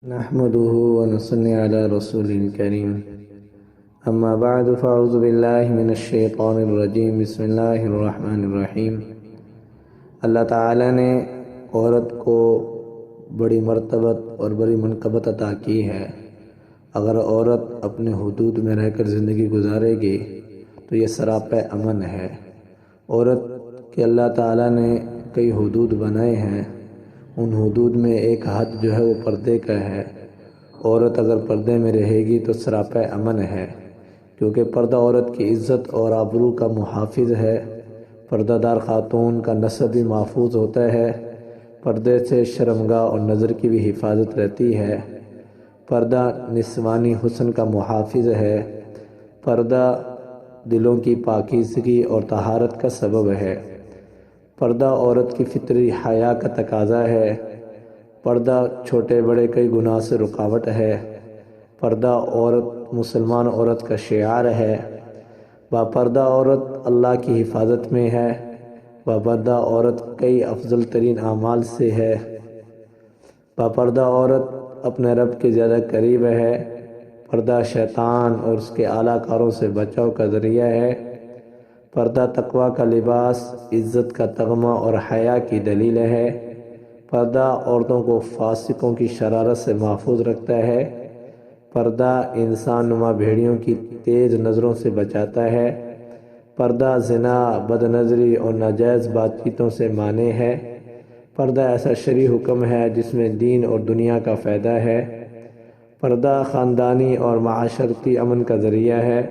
نحمده ونصلي على رسول الكريم اما بعد فاعوذ باللہ من الشیطان الرجیم بسم اللہ الرحمن الرحیم۔ اللہ تعالی نے عورت کو بڑی مرتبت اور بڑی منقبت عطا کی ہے۔ اگر عورت اپنے حدود میں رہ کر زندگی گزارے گی تو یہ سراپا امن ہے۔ عورت کے اللہ تعالی نے کئی حدود بنائے ہیں، ان حدود میں ایک حد جو ہے وہ پردے کا ہے۔ عورت اگر پردے میں رہے گی تو سراپا امن ہے، کیونکہ پردہ عورت کی عزت اور آبرو کا محافظ ہے۔ پردہ دار خاتون کا نسب بھی محفوظ ہوتا ہے، پردے سے شرمگاہ اور نظر کی بھی حفاظت رہتی ہے۔ پردہ نسوانی حسن کا محافظ ہے، پردہ دلوں کی پاکیزگی اور طہارت کا سبب ہے۔ پردہ عورت کی فطری حیا کا تقاضا ہے، پردہ چھوٹے بڑے کئی گناہ سے رکاوٹ ہے۔ پردہ عورت مسلمان عورت کا شعار ہے۔ باپردہ عورت اللہ کی حفاظت میں ہے، باپردہ عورت کئی افضل ترین اعمال سے ہے۔ باپردہ عورت اپنے رب کے زیادہ قریب ہے۔ پردہ شیطان اور اس کے اعلیٰ کاروں سے بچاؤ کا ذریعہ ہے۔ پردہ تقوی کا لباس، عزت کا تغمہ اور حیا کی دلیل ہے۔ پردہ عورتوں کو فاسقوں کی شرارت سے محفوظ رکھتا ہے۔ پردہ انسان نما بھیڑیوں کی تیز نظروں سے بچاتا ہے۔ پردہ زنا، بد نظری اور ناجائز بات چیتوں سے مانع ہے۔ پردہ ایسا شرعی حکم ہے جس میں دین اور دنیا کا فائدہ ہے۔ پردہ خاندانی اور معاشرتی امن کا ذریعہ ہے۔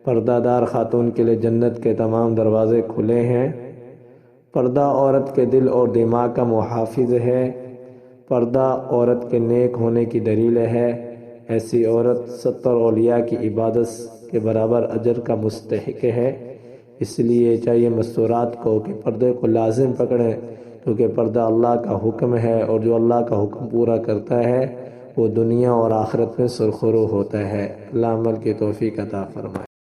پردہ دار خاتون کے لیے جنت کے تمام دروازے کھلے ہیں۔ پردہ عورت کے دل اور دماغ کا محافظ ہے۔ پردہ عورت کے نیک ہونے کی دلیل ہے۔ ایسی عورت 70 اولیاء کی عبادت کے برابر اجر کا مستحق ہے۔ اس لیے چاہیے مستورات کو کہ پردے کو لازم پکڑیں، کیونکہ پردہ اللہ کا حکم ہے، اور جو اللہ کا حکم پورا کرتا ہے وہ دنیا اور آخرت میں سرخرو ہوتا ہے۔ اللہ عمل کی توفیق عطا فرمائے۔